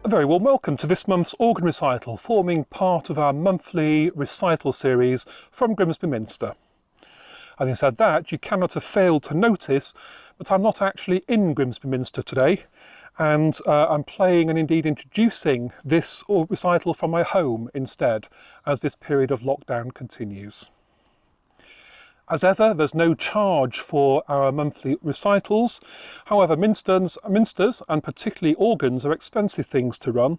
A very warm welcome to this month's organ recital, forming part of our monthly recital series from Grimsby Minster. Having said that, you cannot have failed to notice that I'm not actually in Grimsby Minster today, and I'm playing and indeed introducing this recital from my home instead, as this period of lockdown continues. As ever, there's no charge for our monthly recitals. However, minsters and particularly organs are expensive things to run,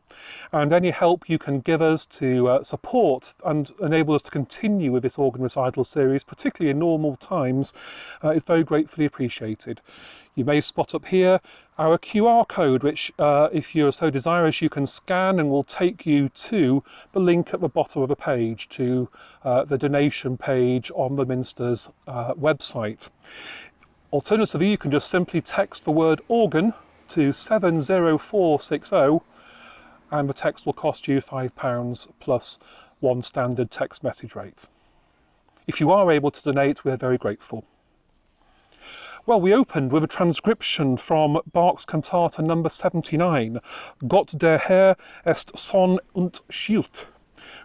and any help you can give us to support and enable us to continue with this organ recital series, particularly in normal times, is very gratefully appreciated. You may spot up here our QR code, which if you're so desirous you can scan, and will take you to the link at the bottom of the page to the donation page on the Minster's website. Alternatively, you can just simply text the word organ to 70460 and the text will cost you £5 plus one standard text message rate. If you are able to donate, we're very grateful. Well, we opened with a transcription from Bach's Cantata number 79, Gott der Herr ist Sonn und Schild,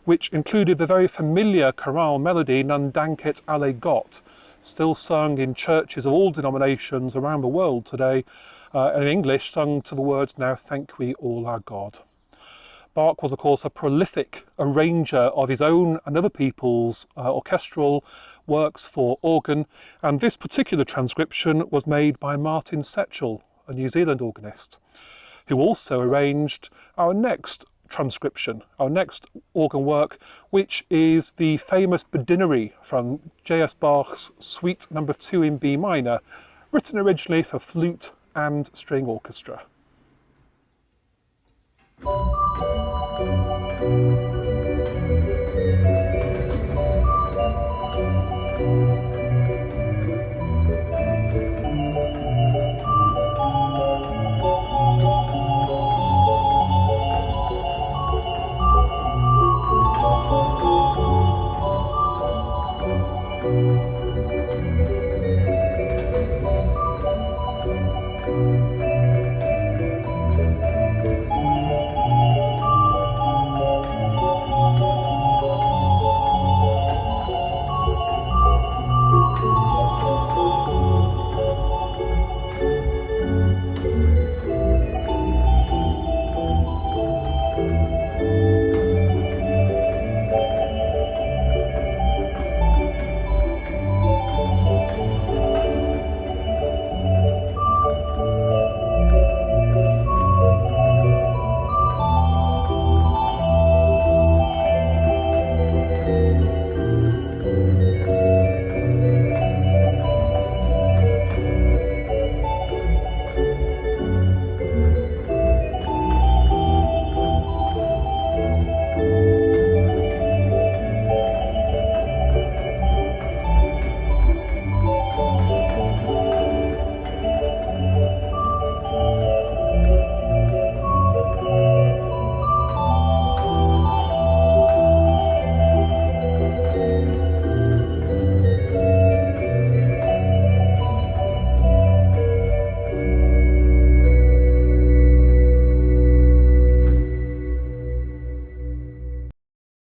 which included the very familiar chorale melody danket, alle, Gott, still sung in churches of all denominations around the world today, and in English sung to the words, "Now thank we all our God." Bach was of course a prolific arranger of his own and other people's orchestral works for organ, and this particular transcription was made by Martin Satchell, a New Zealand organist, who also arranged our next transcription, our next organ work, which is the famous Badinerie from J.S. Bach's Suite No. 2 in B minor, written originally for flute and string orchestra.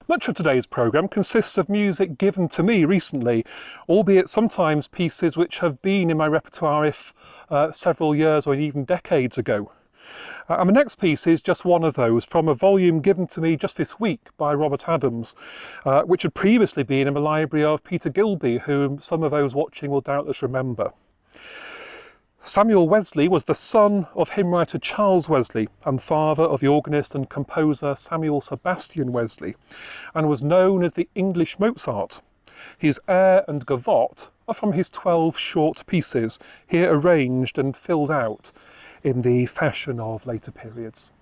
Much of today's programme consists of music given to me recently, albeit sometimes pieces which have been in my repertoire several years or even decades ago. And the next piece is just one of those, from a volume given to me just this week by Robert Adams, which had previously been in the library of Peter Gilby, whom some of those watching will doubtless remember. Samuel Wesley was the son of hymn writer Charles Wesley and father of the organist and composer Samuel Sebastian Wesley, and was known as the English Mozart. His air and gavotte are from his 12 short pieces, here arranged and filled out in the fashion of later periods.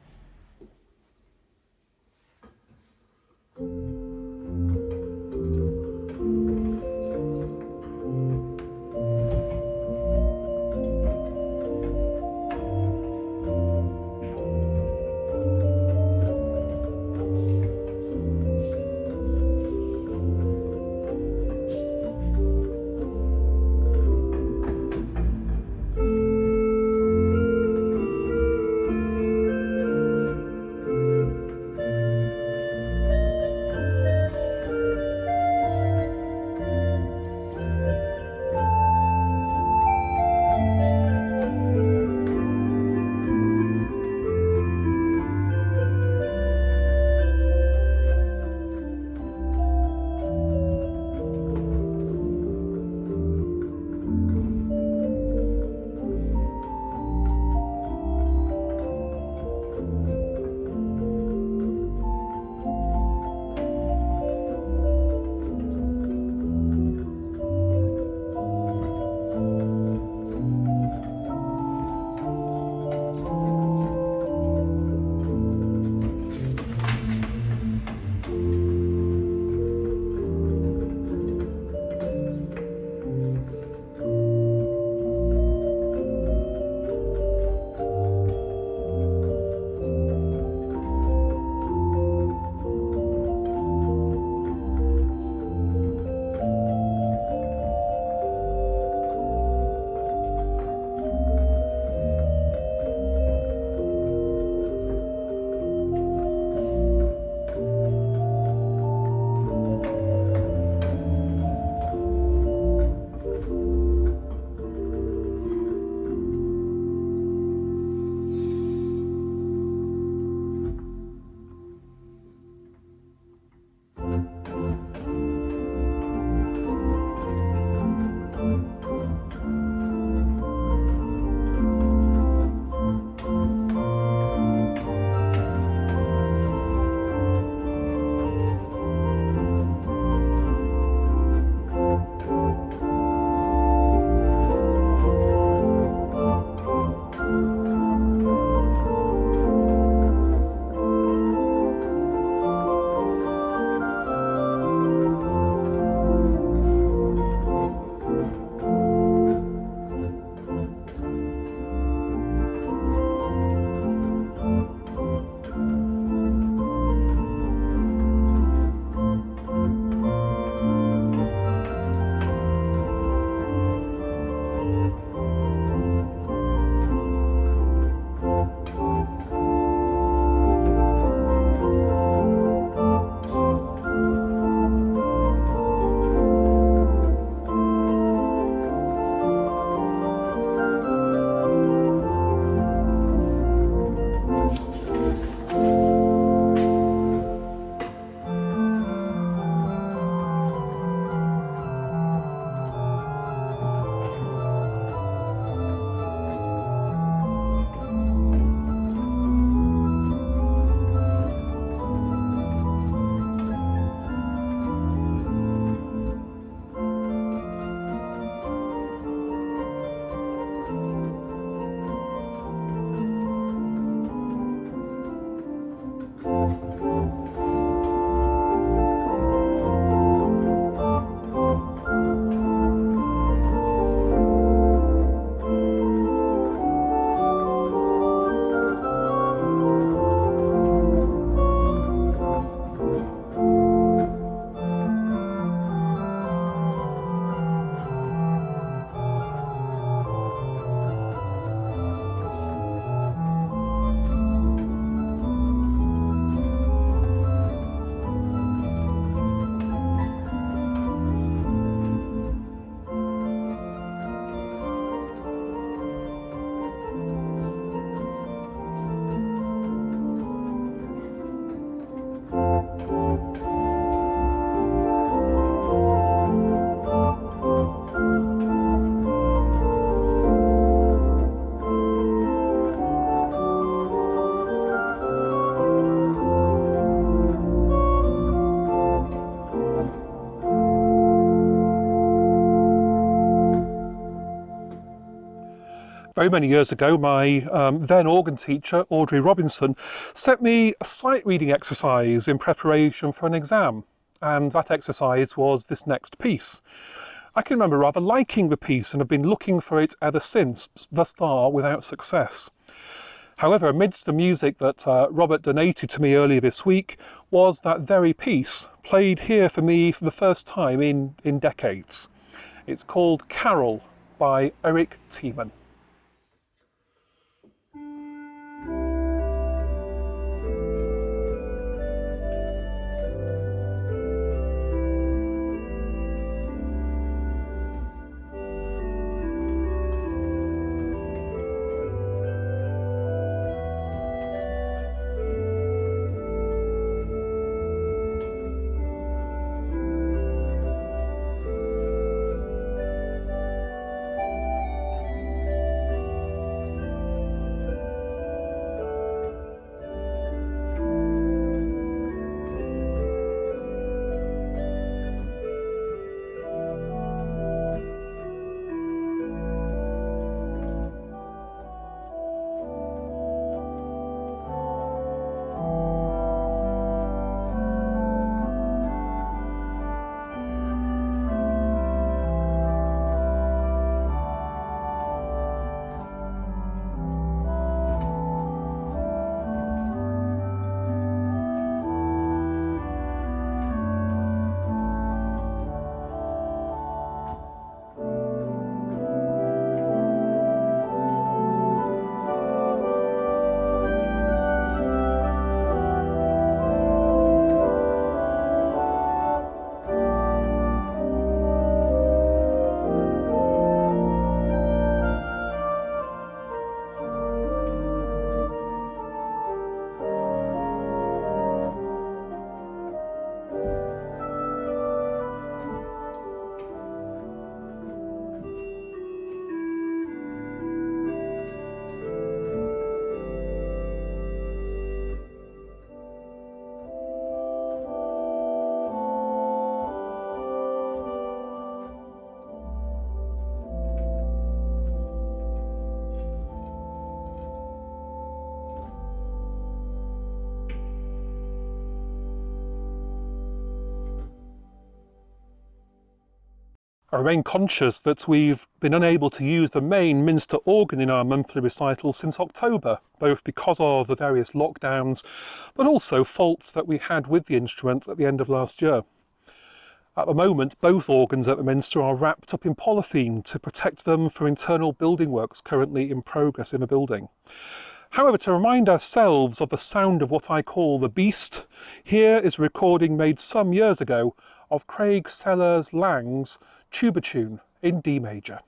Very many years ago, my then organ teacher, Audrey Robinson, sent me a sight reading exercise in preparation for an exam, and that exercise was this next piece. I can remember rather liking the piece and have been looking for it ever since, thus far without success. However, amidst the music that Robert donated to me earlier this week was that very piece, played here for me for the first time in decades. It's called Carol by Eric Tiemann. I remain conscious that we've been unable to use the main Minster organ in our monthly recital since October, both because of the various lockdowns, but also faults that we had with the instrument at the end of last year. At the moment, both organs at the Minster are wrapped up in polythene to protect them from internal building works currently in progress in the building. However, to remind ourselves of the sound of what I call the beast, here is a recording made some years ago of Craig Sellers Lang's tuba tune in D major.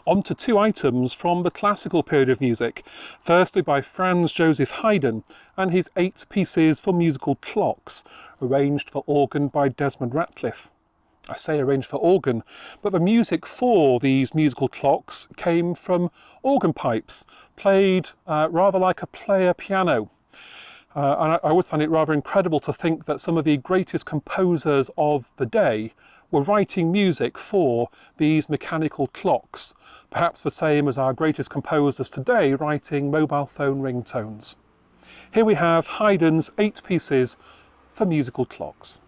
On to two items from the classical period of music, firstly by Franz Joseph Haydn and his 8 pieces for musical clocks, arranged for organ by Desmond Ratcliffe. I say arranged for organ, but the music for these musical clocks came from organ pipes, played rather like a player piano. And I always find it rather incredible to think that some of the greatest composers of the day were writing music for these mechanical clocks, perhaps the same as our greatest composers today writing mobile phone ringtones. Here we have Haydn's 8 pieces for musical clocks.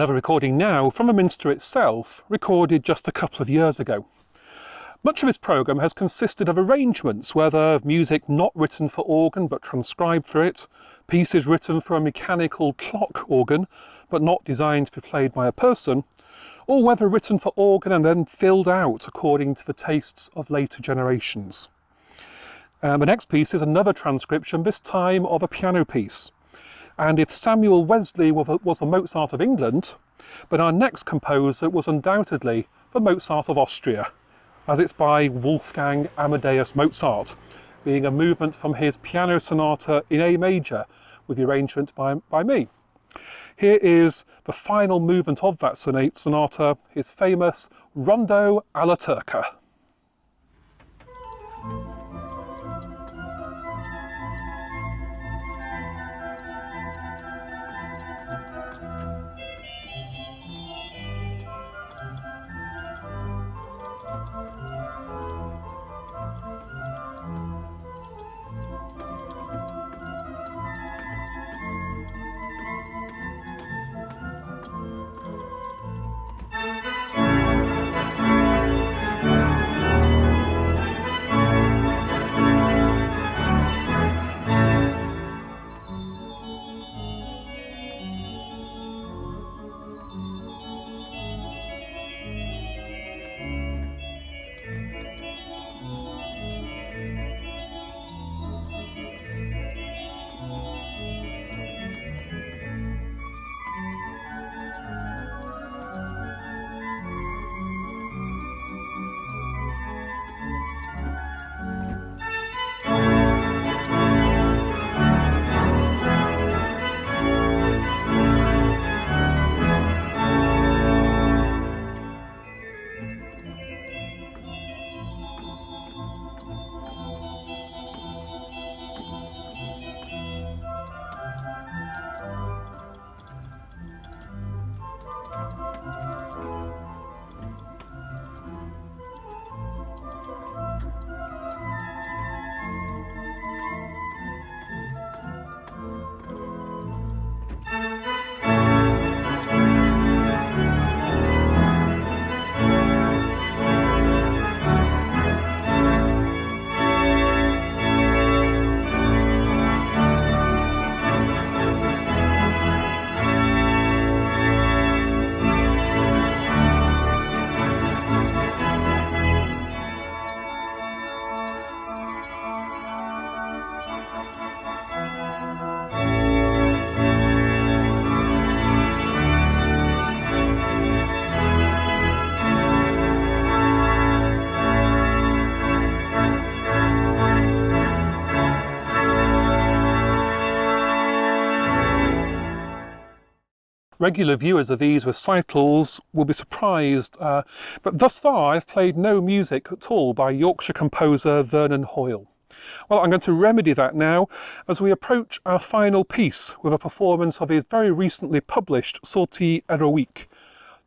Another recording now from the Minster itself, recorded just a couple of years ago. Much of its programme has consisted of arrangements, whether of music not written for organ but transcribed for it, pieces written for a mechanical clock organ but not designed to be played by a person, or whether written for organ and then filled out according to the tastes of later generations. The next piece is another transcription, this time of a piano piece. And if Samuel Wesley was the Mozart of England, then our next composer was undoubtedly the Mozart of Austria, as it's by Wolfgang Amadeus Mozart, being a movement from his piano sonata in A major, with the arrangement by me. Here is the final movement of that sonata, his famous Rondo alla Turca. Regular viewers of these recitals will be surprised, but thus far I've played no music at all by Yorkshire composer Vernon Hoyle. Well, I'm going to remedy that now as we approach our final piece with a performance of his very recently published Sortie Héroïque,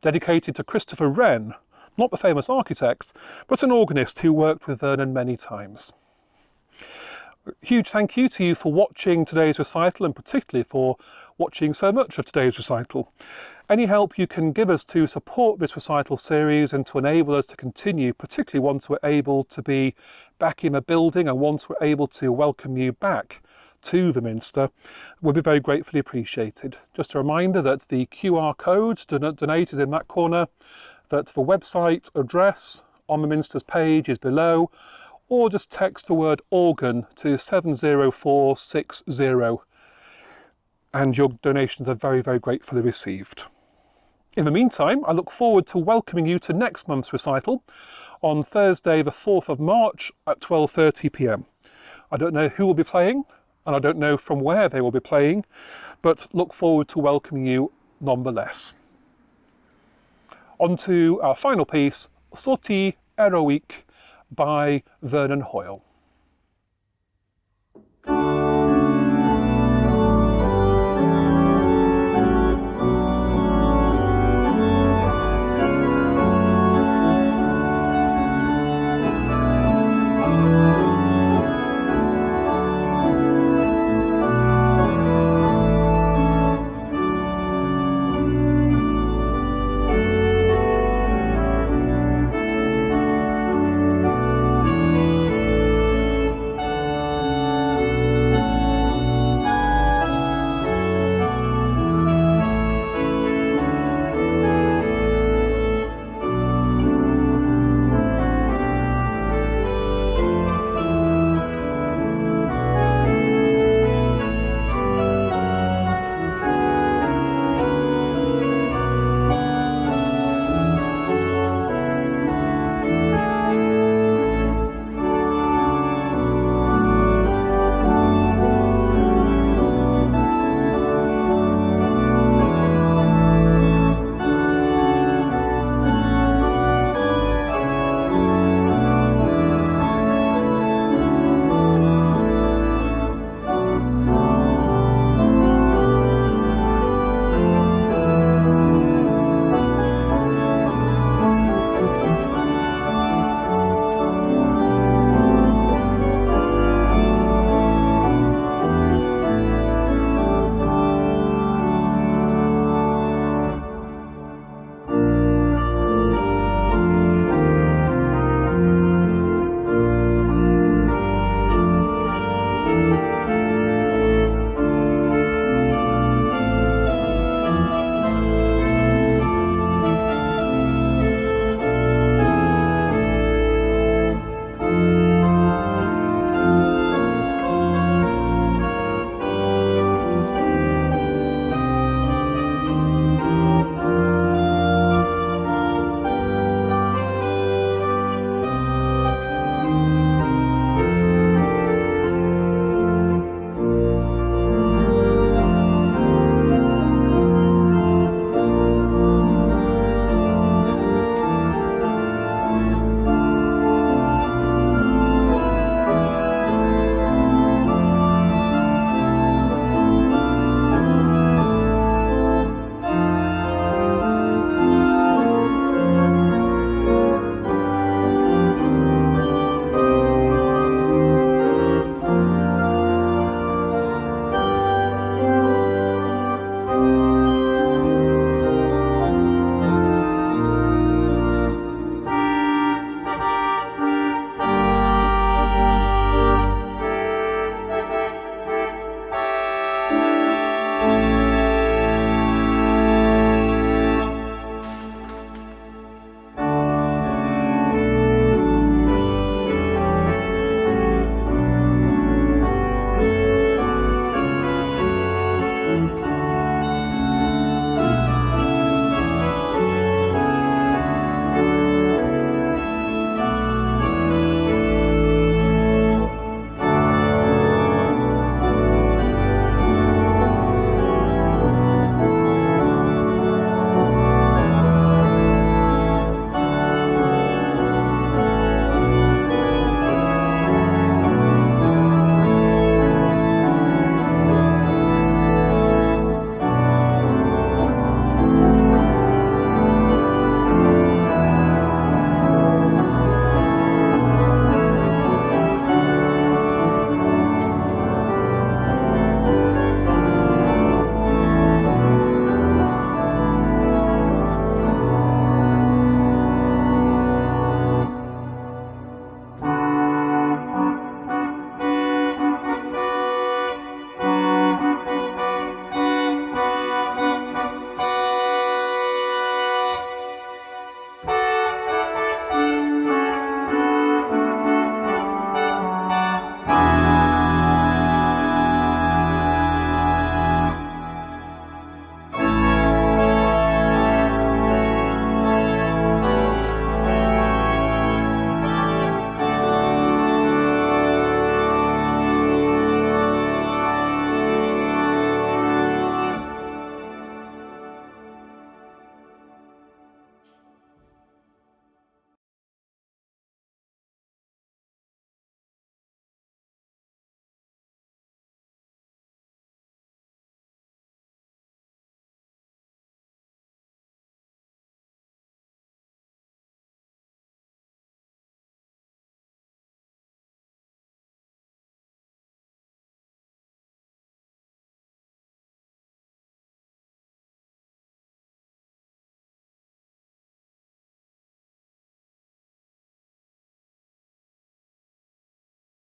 dedicated to Christopher Wren, not the famous architect, but an organist who worked with Vernon many times. Huge thank you to you for watching today's recital, and particularly for watching so much of today's recital. Any help you can give us to support this recital series and to enable us to continue, particularly once we're able to be back in a building and once we're able to welcome you back to the Minster, will be very gratefully appreciated. Just a reminder that the QR code to donate is in that corner, that the website address on the Minster's page is below, or just text the word organ to 70460. And your donations are very, very gratefully received. In the meantime, I look forward to welcoming you to next month's recital on Thursday the 4th of March at 12:30 p.m. I don't know who will be playing, and I don't know from where they will be playing, but look forward to welcoming you nonetheless. On to our final piece, Sortie Héroïque by Vernon Hoyle.